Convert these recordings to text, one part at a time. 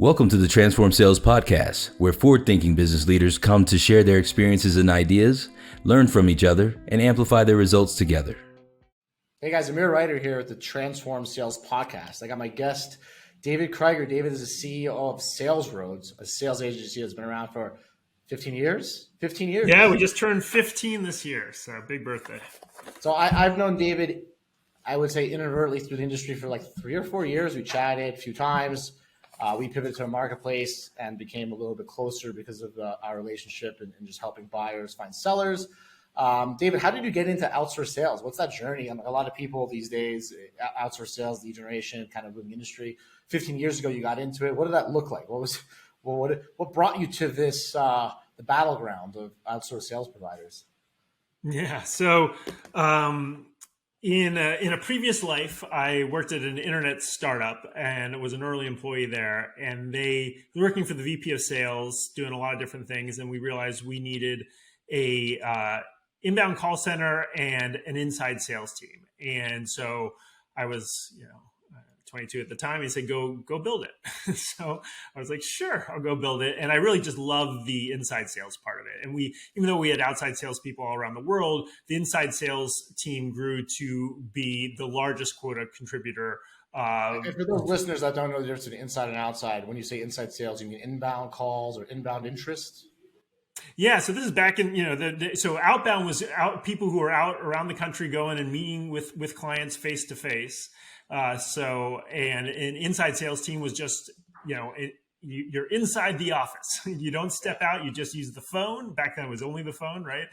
Welcome to the Transform Sales Podcast, where forward-thinking business leaders come to share their experiences and ideas, learn from each other, and amplify their results together. Hey guys, Amir Reiter here at the Transform Sales Podcast. I got my guest, David Kreiger. David is the CEO of SalesRoads, a sales agency that's been around for 15 years. 15 years. Yeah, we just turned 15 this year, so big birthday. So I've known David, I would say inadvertently through the industry for like 3 or 4 years. We chatted a few times. We pivoted to a marketplace and became a little bit closer because of our relationship and just helping buyers find sellers. David, how did you get into outsourced sales? What's that journey? I mean, a lot of people these days, outsource sales, lead generation, kind of moving industry. 15 years ago, you got into it. What did that look like? What brought you to this, the battleground of outsourced sales providers? Yeah, so in a previous life, I worked at an internet startup and was an early employee there. And they were working for the VP of sales, doing a lot of different things. And we realized we needed a inbound call center and an inside sales team. And so I was, 22 at the time. He said, go build it. So I was like, sure, I'll go build it. And I really just loved the inside sales part of it. And even though we had outside salespeople all around the world, the inside sales team grew to be the largest quota contributor. And for those listeners that don't know the difference between inside and outside, when you say inside sales, you mean inbound calls or inbound interest? Yeah, so this is back in, so outbound was people who were out around the country going and meeting with clients face to face. And an inside sales team was just, you're inside the office. You don't step out. You just use the phone. Back then it was only the phone, right?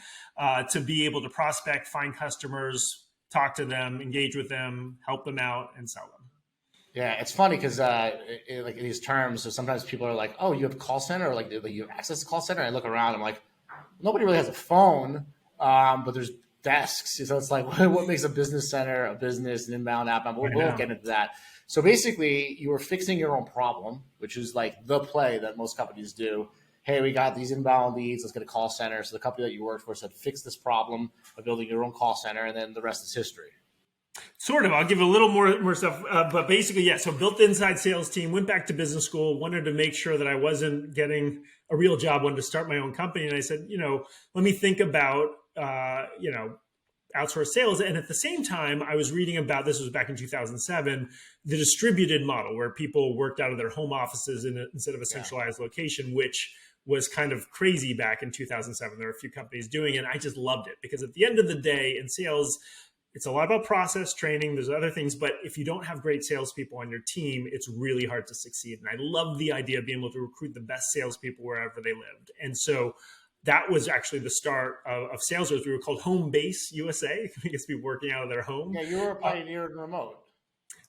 To be able to prospect, find customers, talk to them, engage with them, help them out, and sell them. Yeah, it's funny because like in these terms, so sometimes people are like, "Oh, you have a call center," or like you have access to call center. And I look around, I'm like, nobody really has a phone, but there's desks. So it's like, what makes a business center a business, an inbound, outbound? We'll get into that. So basically, you were fixing your own problem, which is like the play that most companies do. Hey, we got these inbound leads. Let's get a call center. So the company that you worked for said, fix this problem by building your own call center, and then the rest is history. Sort of. I'll give a little more stuff. But basically, yeah. So built the inside sales team, went back to business school, wanted to make sure that I wasn't getting a real job, wanted to start my own company. And I said, let me think about, outsourced sales. And at the same time, I was reading about, this was back in 2007, the distributed model where people worked out of their home offices instead of a centralized location, which was kind of crazy back in 2007. There were a few companies doing it. And I just loved it because at the end of the day in sales, it's a lot about process training. There's other things, but if you don't have great salespeople on your team, it's really hard to succeed. And I love the idea of being able to recruit the best salespeople wherever they lived. And so that was actually the start of SalesRoads. We were called Home Base USA because we were working out of their home. Yeah, you were a pioneer in remote.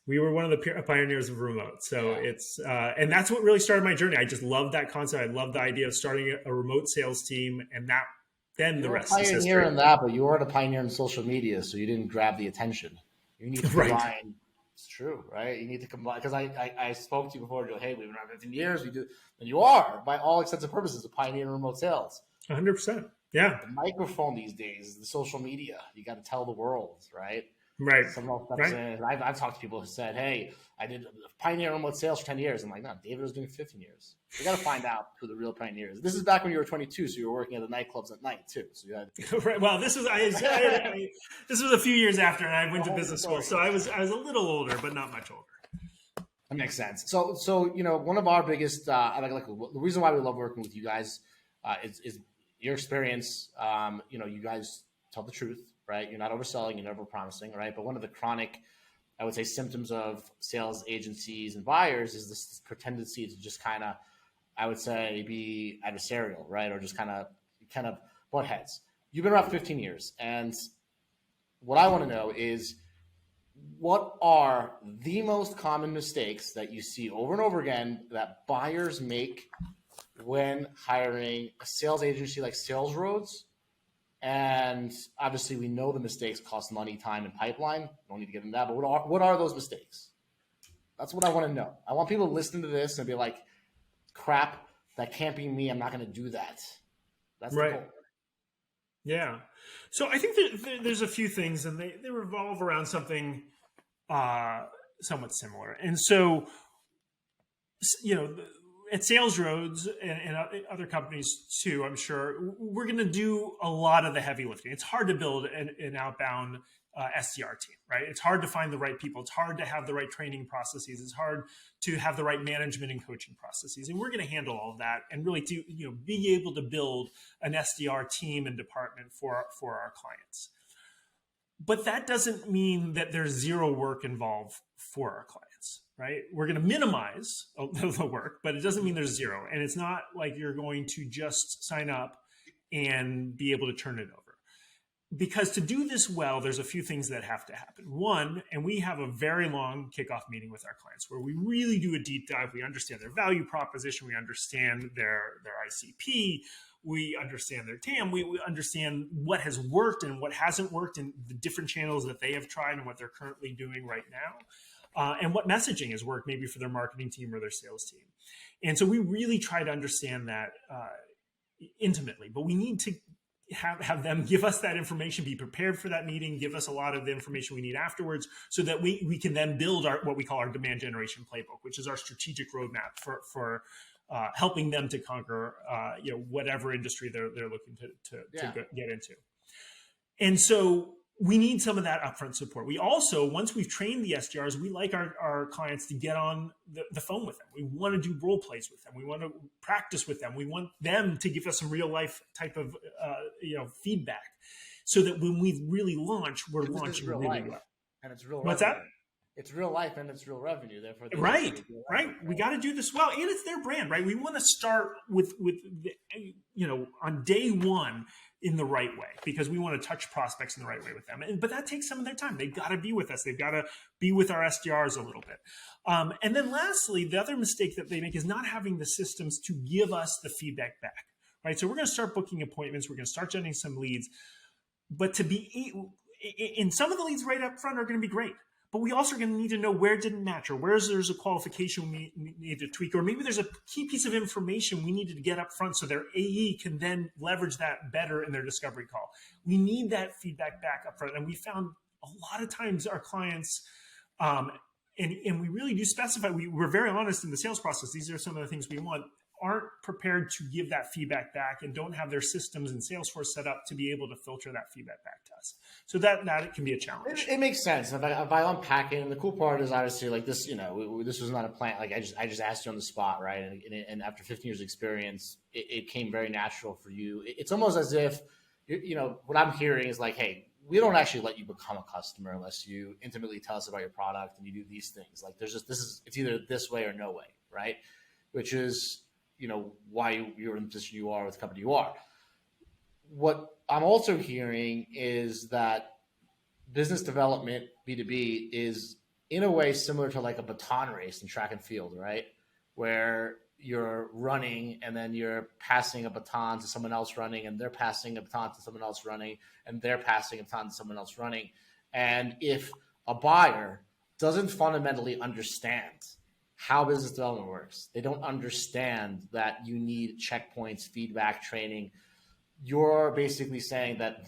We were one of the pioneers of remote. So it's, and that's what really started my journey. I just loved that concept. I loved the idea of starting a remote sales team, and then the rest is history. You were a pioneer in that, but you weren't a pioneer in social media, so you didn't grab the attention. You need to combine. Right. It's true, right? You need to combine, because I spoke to you before. Hey, we've been around 15 years. We do, and you are, by all extensive purposes, a pioneer in remote sales. 100%. Yeah. The microphone these days, the social media. You got to tell the world, right? Right. Someone else steps in. I've talked to people who said, "Hey, I did pioneer remote sales for 10 years." I'm like, "No, David was doing 15 years." We got to find out who the real pioneer is. This is back when you were 22, so you were working at the nightclubs at night too. So you had right. Well, this was this was a few years after, and I went to business school, so I was a little older, but not much older. That makes sense. So one of our biggest, the reason why we love working with you guys is your experience. You guys tell the truth. Right? You're not overselling, you're never promising, right? But one of the chronic, I would say, symptoms of sales agencies and buyers is this tendency to just kind of, I would say, be adversarial, right? Or just kind of butt heads. You've been around for 15 years. And what I want to know is, what are the most common mistakes that you see over and over again that buyers make when hiring a sales agency like SalesRoads? And obviously, we know the mistakes cost money, time, and pipeline. Don't need to get into that. But what are those mistakes? That's what I want to know. I want people to listen to this and be like, crap, that can't be me. I'm not going to do that. That's right. The goal. Yeah. So I think there's a few things, and they revolve around something somewhat similar. And so, at SalesRoads and other companies too, I'm sure we're going to do a lot of the heavy lifting. It's hard to build an outbound SDR team, right? It's hard to find the right people. It's hard to have the right training processes. It's hard to have the right management and coaching processes. And we're going to handle all of that and really to be able to build an SDR team and department for our clients. But that doesn't mean that there's zero work involved for our clients, right? We're going to minimize the work, but it doesn't mean there's zero. And it's not like you're going to just sign up and be able to turn it over. Because to do this well, there's a few things that have to happen. One, and we have a very long kickoff meeting with our clients where we really do a deep dive. We understand their value proposition. We understand their ICP. We understand their TAM. We understand what has worked and what hasn't worked in the different channels that they have tried and what they're currently doing right now. And what messaging has worked maybe for their marketing team or their sales team. And so we really try to understand that intimately, but we need to have them give us that information, be prepared for that meeting, give us a lot of the information we need afterwards so that we can then build what we call our demand generation playbook, which is our strategic roadmap for helping them to conquer whatever industry they're looking to get into. And so we need some of that upfront support. We also, once we've trained the SDRs, we like our clients to get on the phone with them. We want to do role plays with them. We want to practice with them. We want them to give us some real life type of feedback, so that when we really launch, we're launching really well. And it's real. What's that? It's real life and it's real revenue. Therefore, right. We got to do this well, and it's their brand, right? We want to start with on day one in the right way, because we want to touch prospects in the right way with them. But that takes some of their time. They've got to be with us. They've got to be with our SDRs a little bit. And then lastly, the other mistake that they make is not having the systems to give us the feedback back, right? So we're going to start booking appointments. We're going to start generating some leads. But to be in some of the leads right up front are going to be great. But we also are going to need to know where it didn't match, or where there's a qualification we need to tweak, or maybe there's a key piece of information we needed to get up front so their AE can then leverage that better in their discovery call. We need that feedback back up front. And we found a lot of times our clients, and we really do specify, we're very honest in the sales process. These are some of the things we want, aren't prepared to give that feedback back and don't have their systems and Salesforce set up to be able to filter that feedback back to us. So that it can be a challenge. It makes sense. If I unpack it, and the cool part is obviously like this, this was not a plan. Like I just asked you on the spot, right? And after 15 years of experience, it came very natural for you. It's almost as if, what I'm hearing is like, hey, we don't actually let you become a customer unless you intimately tell us about your product and you do these things. Like it's either this way or no way, right? Which is, why you're in the position you are with the company you are. What I'm also hearing is that business development, B2B, is in a way similar to like a baton race in track and field, right? Where you're running and then you're passing a baton to someone else running, and they're passing a baton to someone else running, and they're passing a baton to someone else running. And if a buyer doesn't fundamentally understand how business development works, they don't understand that you need checkpoints, feedback, training, you're basically saying that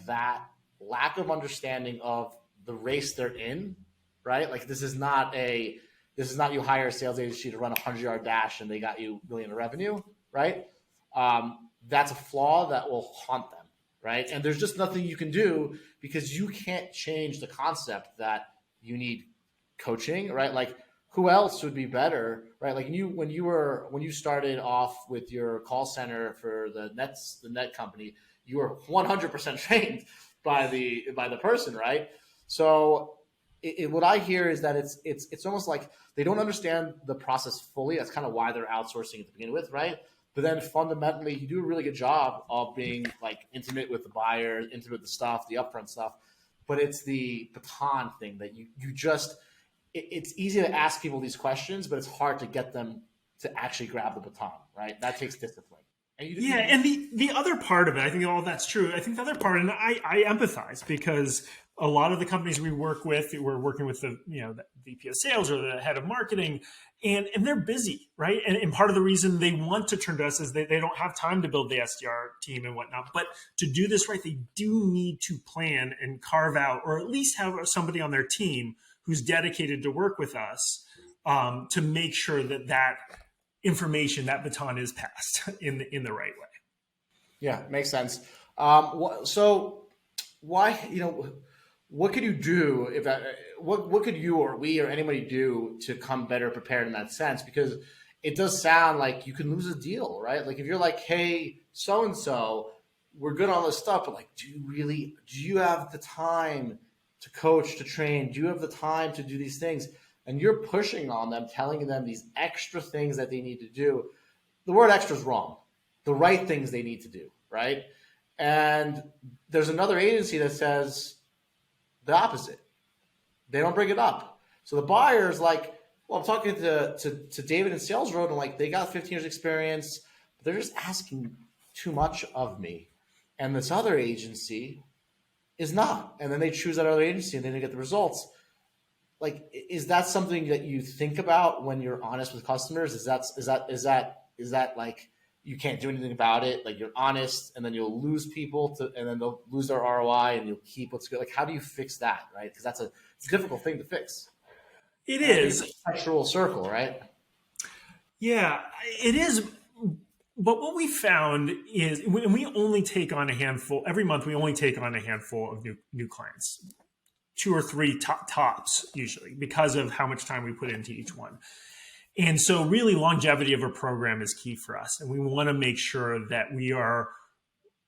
lack of understanding of the race they're in, right? Like this is not you hire a sales agency to run a 100-yard dash and they got you $1 million in revenue, right? That's a flaw that will haunt them, right? And there's just nothing you can do, because you can't change the concept that you need coaching, right? Like, who else would be better, right? Like when you started off with your call center for the net company, you were 100% trained by the person, right? So what I hear is that it's almost like they don't understand the process fully. That's kind of why they're outsourcing it to begin with, right? But then fundamentally, you do a really good job of being like intimate with the buyer, intimate with the stuff, the upfront stuff. But it's the baton thing that you just. It's easy to ask people these questions, but it's hard to get them to actually grab the baton, right? That takes discipline. And the other part of it, I think all that's true. I think the other part, and I empathize, because a lot of the companies we work with, we're working with the VP of sales or the head of marketing, and they're busy, right? And part of the reason they want to turn to us is they don't have time to build the SDR team and whatnot. But to do this right, they do need to plan and carve out, or at least have somebody on their team who's dedicated to work with us, to make sure that information, that baton is passed in the right way. Yeah, makes sense. So why, what could you do if that, what could you or we or anybody do to come better prepared in that sense? Because it does sound like you can lose a deal, right? Like if you're like, hey, so-and-so, we're good on this stuff, but like, do you have the time to coach, to train? Do you have the time to do these things? And you're pushing on them, telling them these extra things that they need to do. The word extra is wrong. The right things they need to do, right? And there's another agency that says the opposite. They don't bring it up. So the buyer's like, well, I'm talking to David in SalesRoads, and like they got 15 years experience, but they're just asking too much of me. And this other agency is not. And then they choose that other agency and then they get the results. Like, is that something that you think about when you're honest with customers? Is that like you can't do anything about it? Like you're honest, and then you'll lose people and then they'll lose their ROI, and you'll keep what's good. Like, how do you fix that, right? Because it's a difficult thing to fix. It is. It's a sexual circle, right? Yeah, it is. But what we found is when we only take on a handful every month, we only take on a handful of new clients, 2 or 3 tops usually, because of how much time we put into each one. And so really longevity of a program is key for us. And we want to make sure that we are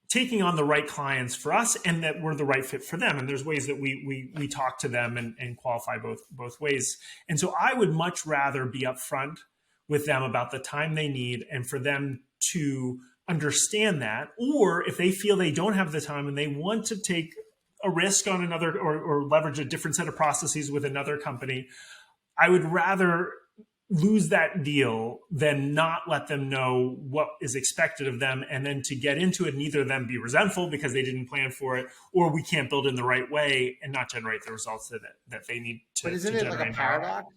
taking on the right clients for us and that we're the right fit for them. And there's ways that we talk to them and qualify both ways. And so I would much rather be upfront with them about the time they need and for them to understand that. Or if they feel they don't have the time and they want to take a risk on another or leverage a different set of processes with another company, I would rather lose that deal than not let them know what is expected of them, and then to get into it and either them be resentful because they didn't plan for it, or we can't build in the right way and not generate the results that they need to. But isn't it like a paradox?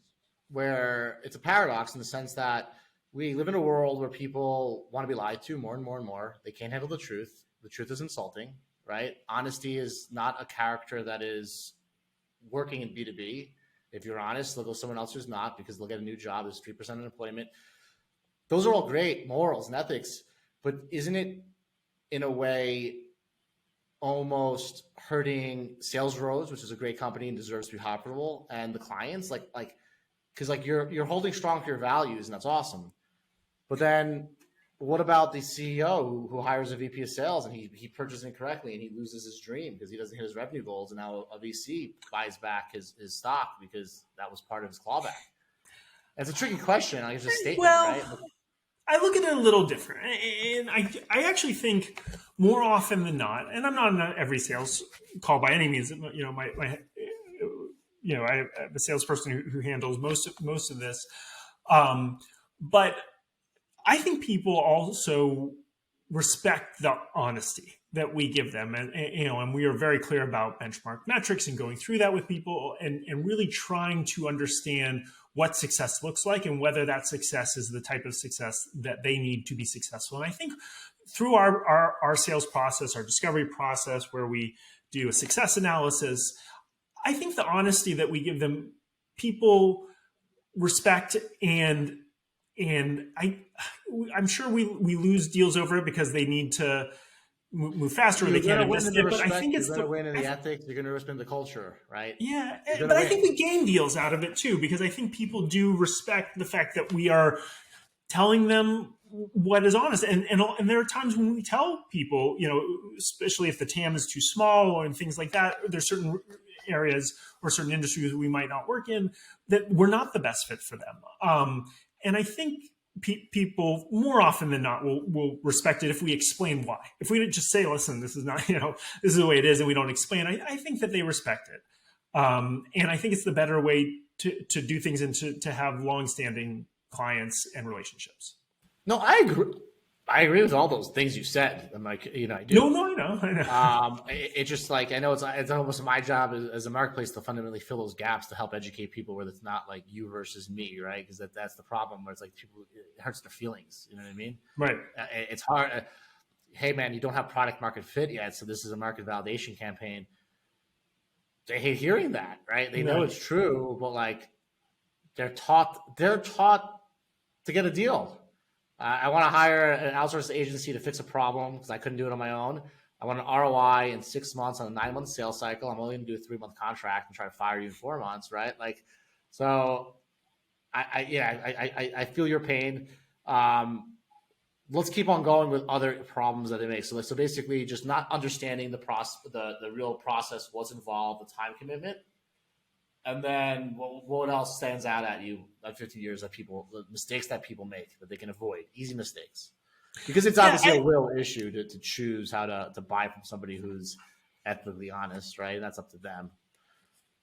Where it's a paradox in the sense that we live in a world where people want to be lied to more and more and more. They can't handle the truth. The truth is insulting, right? Honesty is not a character that is working in B2B. If you're honest, they'll go someone else who's not, because they'll get a new job. There's 3% unemployment. Those are all great morals and ethics, but isn't it in a way almost hurting SalesRoads, which is a great company and deserves to be profitable, and the clients? Because like you're holding strong to your values, and that's awesome. But then what about the CEO who hires a VP of sales and he purchases incorrectly and he loses his dream because he doesn't hit his revenue goals, and now a VC buys back his stock because that was part of his clawback? That's a tricky question. It's just a statement, right? I look at it a little different, and I actually think more often than not, and I'm not on every sales call by any means. I have a salesperson who handles most of this, but I think people also respect the honesty that we give them, and we are very clear about benchmark metrics and going through that with people, and really trying to understand what success looks like and whether that success is the type of success that they need to be successful. And I think through our sales process, our discovery process, where we do a success analysis, I think the honesty that we give them, people respect, and I'm sure we lose deals over it because they need to move faster, or they can't invest in it. But I think it's the win in the ethics. You're going to respect the culture, right? Yeah, but I think we gain deals out of it too, because I think people do respect the fact that we are telling them what is honest. And there are times when we tell people, especially if the TAM is too small and things like that, there's certain areas or certain industries we might not work in that we're not the best fit for them. And I think people more often than not will respect it if we explain why. If we just say, listen, this is not, this is the way it is, and we don't explain, I think that they respect it. And I think it's the better way to do things and to have longstanding clients and relationships. No, I agree. I agree with all those things you said. I'm like, I do. No, I know. It's just like, I know it's almost my job as a marketplace to fundamentally fill those gaps, to help educate people where it's not like you versus me, right? Because that's the problem, where it's like people, it hurts their feelings. You know what I mean? Right. It's hard. Hey man, you don't have product market fit yet, so this is a market validation campaign. They hate hearing that, right? They know it's true, but like they're taught to get a deal. I want to hire an outsourced agency to fix a problem because I couldn't do it on my own. I want an ROI in 6 months on a 9-month sales cycle. I'm only going to do a 3-month contract and try to fire you in 4 months, right? Like, so I feel your pain. Let's keep on going with other problems that they make. So basically, just not understanding the real process, what's involved, the time commitment, and then what else stands out at you at 50 years of the mistakes that people make that they can avoid, easy mistakes, because it's obviously a real issue to choose how to buy from somebody who's ethically honest, right? That's up to them.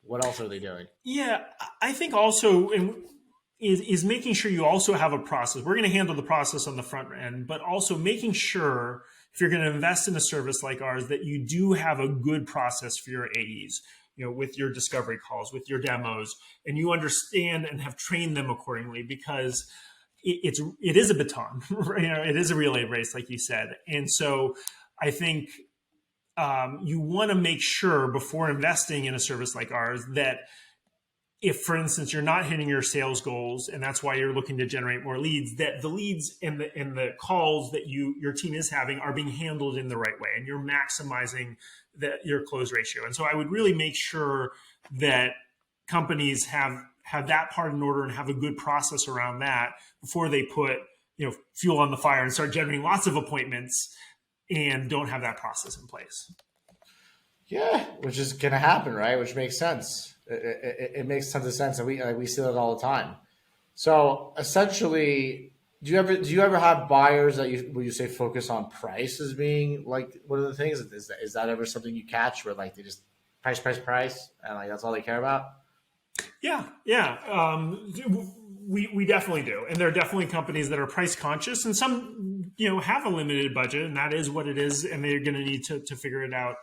What else are they doing? Yeah, I think also is making sure you also have a process. We're going to handle the process on the front end, but also making sure if you're going to invest in a service like ours that you do have a good process for your AEs, with your discovery calls, with your demos, and you understand and have trained them accordingly, because it is a baton, it is a relay race, like you said. And so I think you want to make sure before investing in a service like ours that if, for instance, you're not hitting your sales goals and that's why you're looking to generate more leads, that the leads and the calls that your team is having are being handled in the right way and you're maximizing your close ratio. And so I would really make sure that companies have that part in order and have a good process around that before they put fuel on the fire and start generating lots of appointments and don't have that process in place. Yeah, which is going to happen, right? Which makes sense. It makes tons of sense, and we see that all the time. So essentially, do you ever have buyers that you say focus on price as being like one of the things? Is that ever something you catch where like they just price, and like that's all they care about? Yeah. We definitely do, and there are definitely companies that are price conscious, and some have a limited budget, and that is what it is, and they're going to need to figure it out.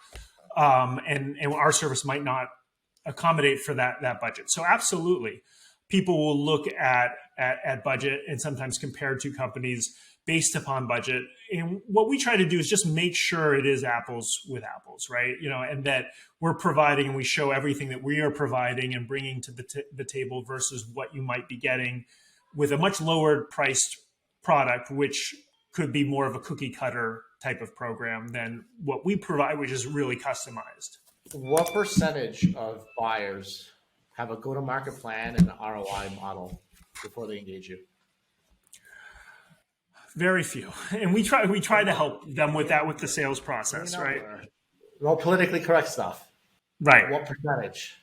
And our service might not accommodate for that budget. So absolutely, people will look at budget and sometimes compare two companies based upon budget. And what we try to do is just make sure it is apples with apples, right? And that we're providing and we show everything that we are providing and bringing to the table versus what you might be getting with a much lower priced product, which could be more of a cookie cutter type of program than what we provide, which is really customized. What percentage of buyers have a go-to-market plan and an ROI model before they engage you? Very few, and we try to help them with that with the sales process, right? Well, politically correct stuff, right? What percentage?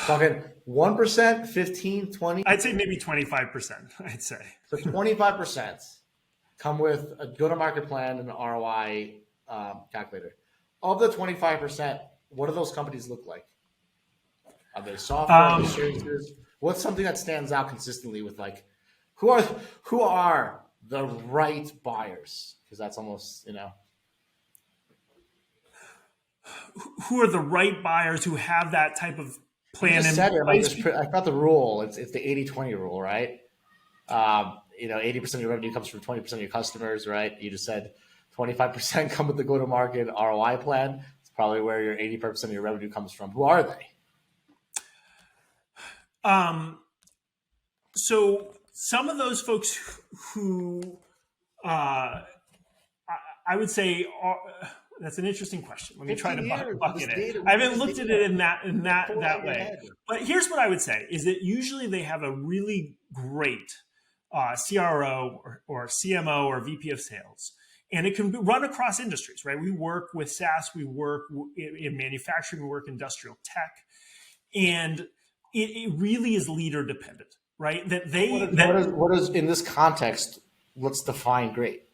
Talking 1%, 15, 20? I'd say maybe 25%. I'd say so. 25% come with a go-to-market plan and an ROI calculator. Of the 25%, what do those companies look like? Are they software services? What's something that stands out consistently with like, who are the right buyers? Because that's almost, who are the right buyers who have that type of plan in place? I thought the rule, it's the 80-20 rule, right? 80% of your revenue comes from 20% of your customers, right? You just said 25% come with the go-to-market ROI plan. It's probably where your 80% of your revenue comes from. Who are they? So some of those folks who I would say that's an interesting question. Let me try to bucket it. I haven't looked at it in that way. But here's what I would say is that usually they have a really great CRO or CMO or VP of sales. And it can run across industries, right? We work with SaaS, we work in manufacturing, we work industrial tech, and it really is leader dependent, right? What is in this context? Let's define great.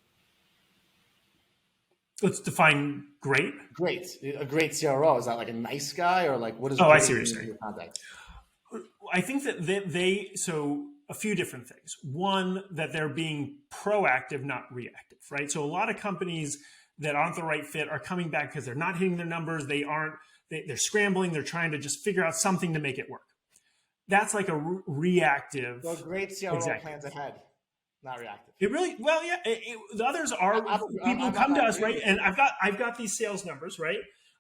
Let's define great. Great, a great CRO, is that like a nice guy or like what is? I see what you're saying. I think that so a few different things. One, that they're being proactive, not reactive, right? So a lot of companies that aren't the right fit are coming back because they're not hitting their numbers. They're scrambling. They're trying to just figure out something to make it work. That's like a reactive. Well, great CRO plans ahead, not reactive. It really, well, yeah. The others are people come to us, right? And I've got these sales numbers, right?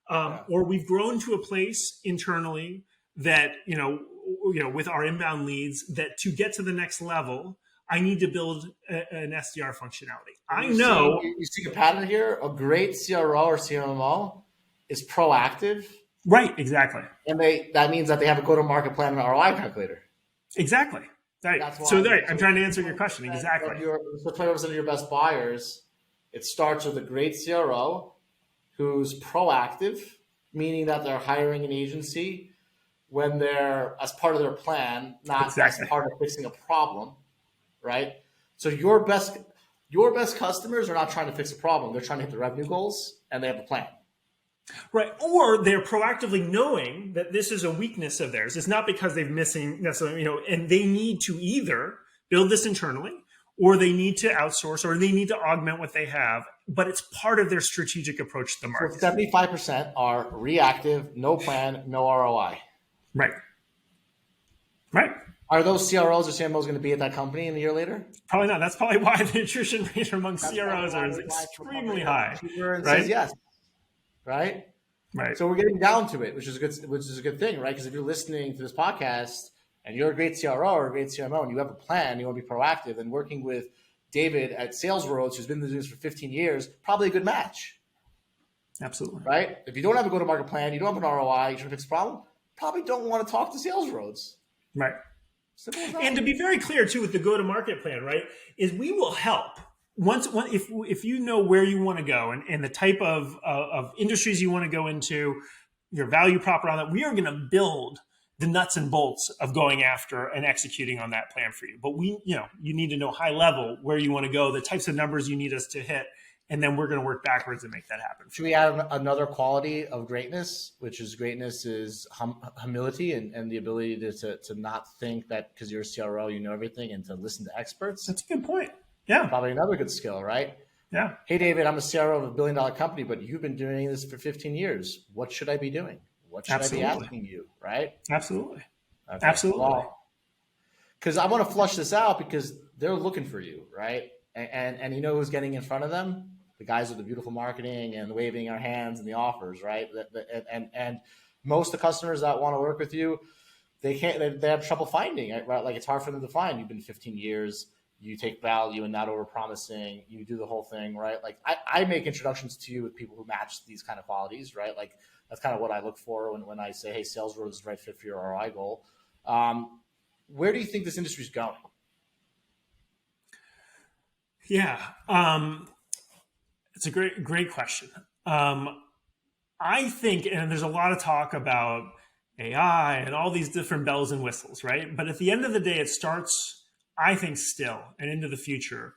Or we've grown to a place internally that, with our inbound leads, that to get to the next level, I need to build an SDR functionality. I You know. see, you see a pattern here. A great CRO or CMO is proactive, Right, exactly. and that means that they have a go-to-market plan and an ROI calculator. Exactly. Right. That's why. So right, I'm trying to answer your question. Exactly. So 20% of your best buyers, it starts with a great CRO who's proactive, meaning that they're hiring an agency when they're as part of their plan, not as part of fixing a problem, right? So your best customers are not trying to fix a problem. They're trying to hit the revenue goals, and they have a plan. Right. Or they're proactively knowing that this is a weakness of theirs. It's not because they're missing necessarily, and they need to either build this internally or they need to outsource or they need to augment what they have, but it's part of their strategic approach to the market. So 75% are reactive, no plan, no ROI. Right. Right. Are those CROs or CMOs going to be at that company in a year later? Probably not. That's probably why the attrition rate among CROs is extremely high. Right? Right. Says yes. Right. Right. So we're getting down to it, which is a good thing, right? Because if you're listening to this podcast and you're a great CRO or a great CMO and you have a plan, you want to be proactive, and working with David at SalesRoads, who's been doing this for 15 years, probably a good match. Absolutely. Right. If you don't have a go-to-market plan, you don't have an ROI, you're trying to fix a problem, probably don't want to talk to SalesRoads. Right. Simple as that. And to be very clear too, with the go-to-market plan, right, is we will help. If you know where you want to go and the type of industries you want to go into, your value prop around that, we are going to build the nuts and bolts of going after and executing on that plan for you. But you need to know high level where you want to go, the types of numbers you need us to hit, and then we're going to work backwards and make that happen. Should we add another quality of greatness, which is humility and the ability to not think that because you're a CRO, you know everything, and to listen to experts? That's a good point. Yeah. Probably another good skill, right? Yeah. Hey, David, I'm a CRO of a $1 billion company, but you've been doing this for 15 years. What should I be doing? What should I be asking you, right? Absolutely. Okay. Absolutely. Because I want to flush this out because they're looking for you, right? And you know who's getting in front of them? The guys with the beautiful marketing and the waving our hands and the offers, right? And most of the customers that want to work with you, they have trouble finding it, right? Like it's hard for them to find. You've been 15 years. You take value and not over-promising. You do the whole thing, right? Like I make introductions to you with people who match these kind of qualities, right? Like that's kind of what I look for when I say, hey, SalesRoads is the right fit for your ROI goal. Where do you think this industry is going? Yeah, it's a great question. I think, and there's a lot of talk about AI and all these different bells and whistles, right? But at the end of the day, it starts, I think, still and into the future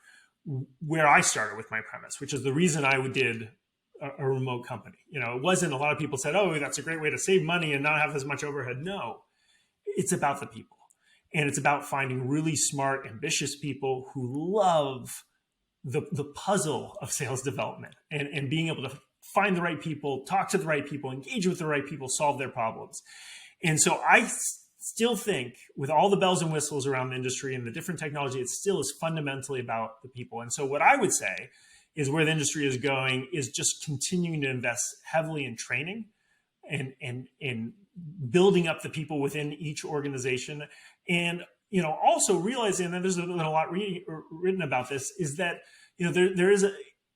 where I started with my premise, which is the reason I did a remote company. It wasn't a lot of people said, oh, that's a great way to save money and not have as much overhead. No, it's about the people. And it's about finding really smart, ambitious people who love the puzzle of sales development and being able to find the right people, talk to the right people, engage with the right people, solve their problems. And so I still think with all the bells and whistles around the industry and the different technology, it still is fundamentally about the people. And so what I would say is where the industry is going is just continuing to invest heavily in training and building up the people within each organization. And, also realizing that there's been a lot written about this is that, there is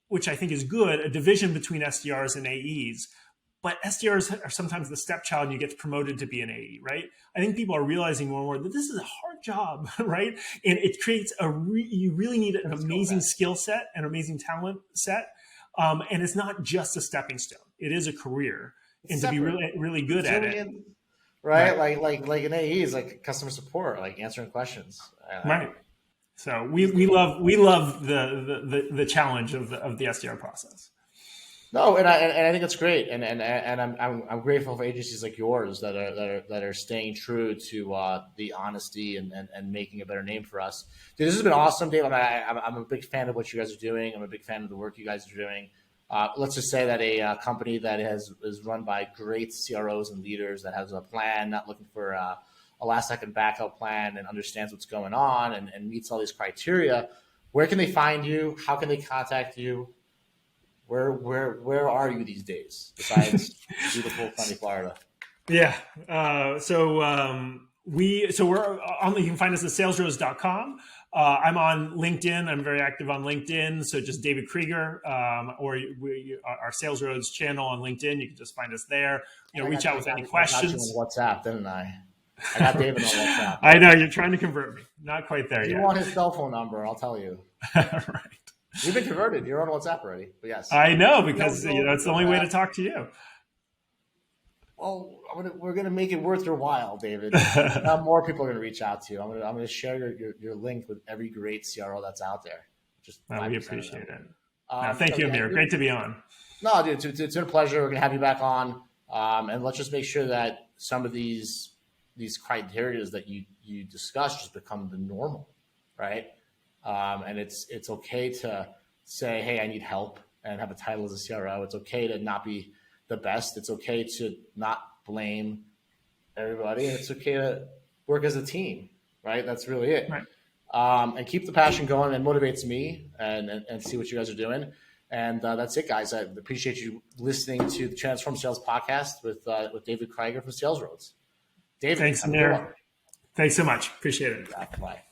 which I think is good, a division between SDRs and AEs. But SDRs are sometimes the stepchild and you get promoted to be an AE, right? I think people are realizing more and more that this is a hard job, right? And it creates you really need an amazing skill set, an amazing talent set. And it's not just a stepping stone. It is a career. And to be really, really good at it. Right? Like an AE is like customer support, like answering questions. Right. So we love the challenge of the SDR process. No, and I think that's great, and I'm grateful for agencies like yours that are staying true to the honesty and making a better name for us. Dude, this has been awesome, Dave. I'm a big fan of what you guys are doing. I'm a big fan of the work you guys are doing. Let's just say that a company that is run by great CROs and leaders that has a plan, not looking for a last-second backup plan, and understands what's going on and meets all these criteria. Where can they find you? How can they contact you? Where are you these days besides beautiful, sunny Florida? Yeah. So we're on. You can find us at salesroads.com. I'm on LinkedIn. I'm very active on LinkedIn. So just David Kreiger, or our SalesRoads channel on LinkedIn. You can just find us there. Reach out with any questions. I got you on WhatsApp, didn't I? I got David on WhatsApp. I know you're trying to convert me. Not quite there yet. You want his cell phone number? I'll tell you. Right. You've been converted. You're on WhatsApp already. But yes, I know, because it's the only way to talk to you. Well, we're gonna make it worth your while, David. Now more people are gonna reach out to you. I'm gonna share your link with every great CRO that's out there. Just we appreciate it. Thank you, Amir. Great to be on. No, dude, it's been a pleasure. We're gonna have you back on, and let's just make sure that some of these criteria that you discussed just become the normal, right? And it's okay to say, hey, I need help, and have a title as a CRO. It's okay to not be the best. It's okay to not blame everybody. It's okay to work as a team, right? That's really it. Right. And keep the passion going. And motivates me and see what you guys are doing. And that's it, guys. I appreciate you listening to the Transform Sales podcast with David Kreiger from SalesRoads. David, thanks, Amir. Thanks so much. Appreciate it. Bye.